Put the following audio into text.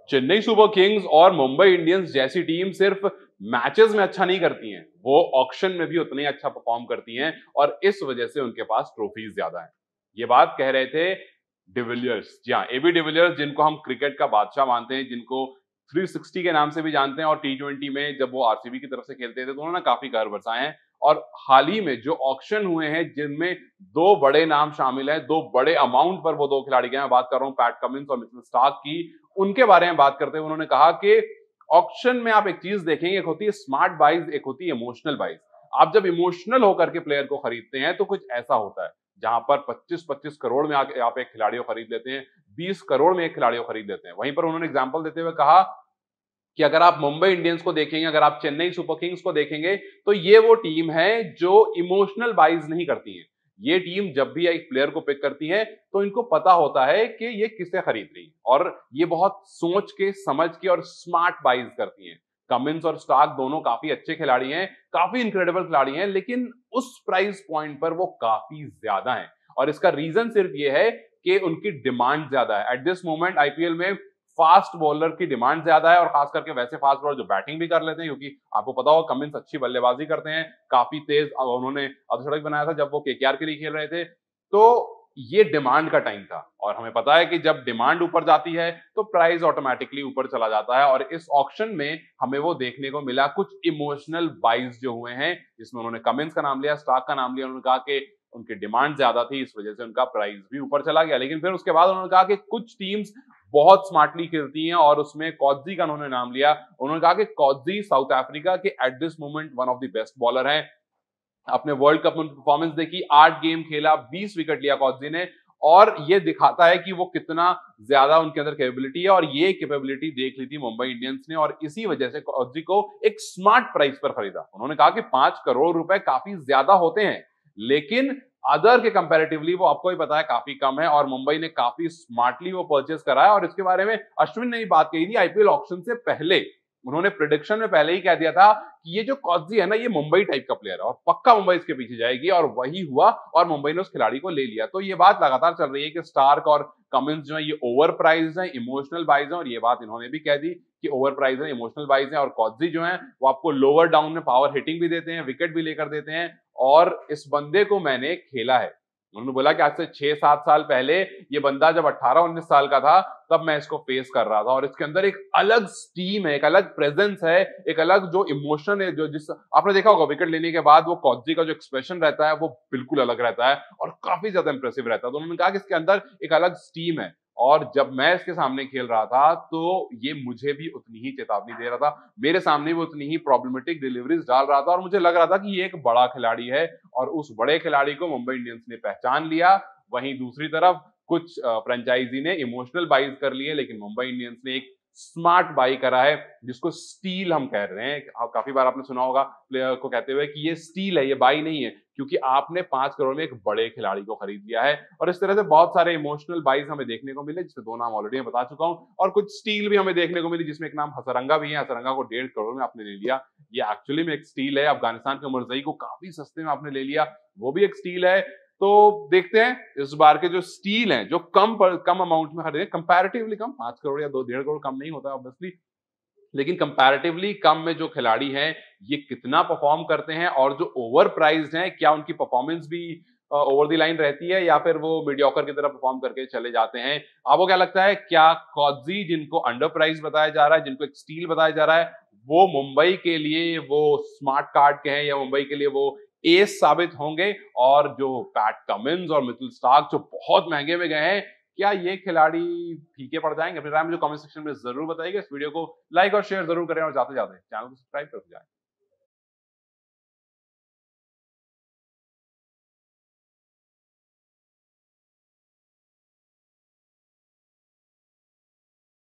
Chennai super Kings और Mumbai Indians जैसी team सिर्फ मैचेस में अच्छा नहीं करती हैं, वो ऑक्शन में भी उतना ही अच्छा परफॉर्म करती हैं और इस वजह से उनके पास ट्रॉफीज ज्यादा हैं। ये बात कह रहे थे डिविलियर्स। जी हाँ, एबी डिविलियर्स, जिनको हम क्रिकेट का बादशाह मानते हैं, जिनको 360 के नाम से भी जानते हैं, और टी20 में जब वो आरसीबी की तरफ से खेलते थे तो उन्होंने काफी कहर बरसाए हैं। और हाल ही में जो ऑक्शन हुए हैं जिनमें दो बड़े नाम शामिल हैं, दो बड़े अमाउंट पर वो दो खिलाड़ी गए, मैं बात कर रहा हूं पैट कमिंस और मिचेल स्टार्क की। उनके बारे में बात करते हुए उन्होंने कहा कि ऑक्शन में आप एक चीज देखेंगे, एक होती है स्मार्ट बाइज, एक होती है इमोशनल बाइज। आप जब इमोशनल होकर के प्लेयर को खरीदते हैं तो कुछ ऐसा होता है जहां पर 25-25 करोड़ में आप एक खिलाड़ी को खरीद लेते हैं, 20 करोड़ में एक खिलाड़ी को खरीद लेते हैं। वहीं पर उन्होंने एग्जांपल देते हुए कहा कि अगर आप मुंबई इंडियंस को देखेंगे, अगर आप चेन्नई सुपर किंग्स को देखेंगे, तो ये वो टीम है जो इमोशनल बाइज नहीं करती है। ये टीम जब भी एक प्लेयर को पिक करती है तो इनको पता होता है कि ये किसे खरीद रही है, और ये बहुत सोच के, समझ के और स्मार्ट बाइज करती हैं। कमिंस और स्टार्क दोनों काफी अच्छे खिलाड़ी हैं, काफी इनक्रेडिबल खिलाड़ी हैं, लेकिन उस प्राइस पॉइंट पर वो काफी ज्यादा हैं। और इसका रीजन सिर्फ ये है कि उनकी डिमांड ज्यादा है। एट दिस मोमेंट आईपीएल में फास्ट बॉलर की डिमांड ज्यादा है, और खास करके वैसे फास्ट बॉलर जो बैटिंग भी कर लेते हैं, क्योंकि आपको पता होगा कमिंस अच्छी बल्लेबाजी करते हैं, काफी तेज उन्होंने अर्धशतक बनाया था जब वो केकेआर के लिए खेल रहे थे। तो ये डिमांड का टाइम था, और हमें पता है कि जब डिमांड ऊपर जाती है तो प्राइस ऑटोमेटिकली ऊपर चला जाता है। और इस ऑक्शन में हमें वो देखने को मिला, कुछ इमोशनल बाइज जो हुए हैं, जिसमें उन्होंने कमिंस का नाम लिया, स्टार्क का नाम लिया, उन्होंने कहा कि उनकी डिमांड ज्यादा थी, इस वजह से उनका प्राइस भी ऊपर चला गया। लेकिन फिर उसके बाद उन्होंने कहा कि कुछ टीम्स बहुत स्मार्टली खेलती हैं, और उसमें कॉजी का उन्होंने नाम लिया। उन्होंने कहा कि कॉजी साउथ अफ्रीका के at this moment one of the best bowler हैं। अपने वर्ल्ड कप में परफॉर्मेंस देखी, 8 गेम खेला, 20 विकेट लिया कॉजी ने, और ये दिखाता है कि वो कितना ज्यादा उनके अंदर कैपेबिलिटी है। और ये कैपेबिलिटी देख ली थी मुंबई इंडियंस ने, और इसी वजह से कॉजी को एक स्मार्ट प्राइस पर खरीदा। उन्होंने कहा कि 5 करोड़ रुपए काफी ज्यादा होते हैं, लेकिन अदर के कंपैरेटिवली वो आपको भी पता है काफी कम है, और मुंबई ने काफी स्मार्टली वो परचेस करा है। और इसके बारे में अश्विन ने भी बात कही थी आईपीएल ऑक्शन से पहले। उन्होंने प्रिडिक्शन में पहले ही कह दिया था कि ये जो कॉजी है ना, ये मुंबई टाइप का प्लेयर है और पक्का मुंबई इसके पीछे जाएगी, और वही हुआ, और मुंबई ने उस खिलाड़ी को ले लिया। तो ये बात लगातार चल रही है कि स्टार्क और कमिंस जो है ये ओवर प्राइस है, इमोशनल बाइज है, और ये बात इन्होंने भी कह दी कि ओवर प्राइस है, इमोशनल बाइज है। और कॉजी जो है वो आपको लोअर डाउन में पावर हिटिंग भी देते हैं, विकेट भी लेकर देते हैं। और इस बंदे को मैंने खेला है, उन्होंने बोला कि आज से 6-7 साल पहले ये बंदा जब 18-19 साल का था तब मैं इसको फेस कर रहा था, और इसके अंदर एक अलग स्टीम है, एक अलग प्रेजेंस है, एक अलग जो इमोशन है, जो जिस आपने देखा होगा विकेट लेने के बाद वो कॉजी का जो एक्सप्रेशन रहता है वो बिल्कुल अलग रहता है और काफी ज्यादा इंप्रेसिव रहता है। तो उन्होंने कहा कि इसके अंदर एक अलग स्टीम है, और जब मैं इसके सामने खेल रहा था तो ये मुझे भी उतनी ही चेतावनी दे रहा था, मेरे सामने भी उतनी ही प्रॉब्लमेटिक डिलीवरीज डाल रहा था, और मुझे लग रहा था कि ये एक बड़ा खिलाड़ी है, और उस बड़े खिलाड़ी को मुंबई इंडियंस ने पहचान लिया। वहीं दूसरी तरफ कुछ फ्रेंचाइजी ने इमोशनल बाइज कर लिए, लेकिन मुंबई इंडियंस ने एक स्मार्ट बाई करा है, जिसको स्टील हम कह रहे हैं। काफी बार आपने सुना होगा प्लेयर को कहते हुए कि ये स्टील है, ये बाई नहीं है, क्योंकि आपने 5 करोड़ में एक बड़े खिलाड़ी को खरीद लिया है। और इस तरह से बहुत सारे इमोशनल बाइज हमें देखने को मिले, जिसमें 2 नाम ऑलरेडी मैं बता चुका हूं, और कुछ स्टील भी हमें देखने को मिली, जिसमें एक नाम हसरंगा भी है। हसरंगा को 1.5 करोड़ में आपने ले लिया, ये एक्चुअली में एक स्टील है। अफगानिस्तान के मुर्जई को काफी सस्ते में आपने ले लिया, वो भी एक स्टील है। तो देखते हैं इस बार के जो स्टील हैं, जो कम अमाउंट में खरीदे, कंपैरेटिवली कम, 5 करोड़ या 2-1.5 करोड़ कम नहीं होता ऑब्वियसली, लेकिन कंपैरेटिवली कम में जो खिलाड़ी हैं ये कितना परफॉर्म करते हैं, और जो ओवर प्राइस्ड हैं क्या उनकी परफॉर्मेंस भी ओवर द लाइन रहती है, या फिर वो मीडियोकर की तरह परफॉर्म करके चले जाते हैं। आपको क्या लगता है, क्या कॉजी, जिनको अंडर प्राइस बताया जा रहा है, जिनको एक स्टील बताया जा रहा है, वो मुंबई के लिए वो स्मार्ट कार्ड के हैं, या मुंबई के लिए वो एस साबित होंगे? और जो पैट कमिंस और मिचेल स्टार्क जो बहुत महंगे में गए हैं, क्या ये खिलाड़ी फीके पड़ जाएंगे? अपनी राय मुझे कमेंट सेक्शन में जरूर बताइएगा। इस वीडियो को लाइक और शेयर जरूर करें, और जाते जाते चैनल को सब्सक्राइब कर जाएं।